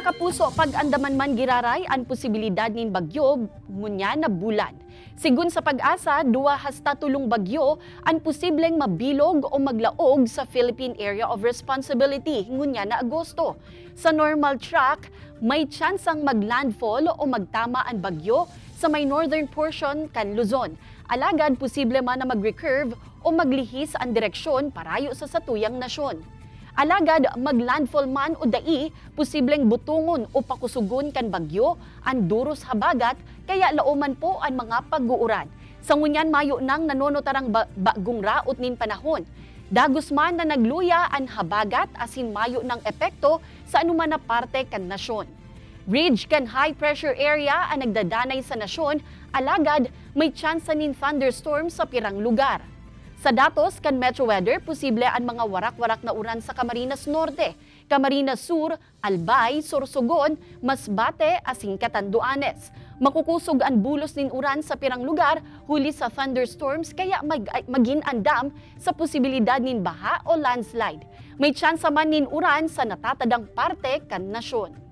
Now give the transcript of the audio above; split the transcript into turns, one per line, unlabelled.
Kapuso, pag andaman man giraray ang posibilidad nin bagyo ngunya na bulan. Sigun sa Pag-asa, 2 hasta 3 bagyo ang posibleng mabilog o maglaog sa Philippine Area of Responsibility ngunya na Agosto. Sa normal track, may tsansang maglandfall o magtama ang bagyo sa may northern portion kan Luzon. Alagad posible man na mag-recurve o maglihis ang direksyon parayo sa satuyang nasyon. Alagad maglandfall man o dai, posibleng butungon o pakusugon kan bagyo ang duros habagat kaya laoman po ang mga pag-uuran. Sa ngunyan mayo nang nanonotarang bagong raot nin panahon. Dagos man na nagluya ang habagat asin mayo ng epekto sa anuman na parte kan nasyon. Ridge kan high pressure area ang nagdadanay sa nasyon, alagad may tsansa nin thunderstorm sa pirang lugar. Sa datos kan Metro Weather, posible ang mga warak-warak na uran sa Camarines Norte, Camarines Sur, Albay, Sorsogon, Masbate, asin Catanduanes. Makukusog ang bulos nin uran sa pirang lugar huli sa thunderstorms kaya magin andam sa posibilidad nin baha o landslide. May tsansa man nin uran sa natatadang parte kan nasyon.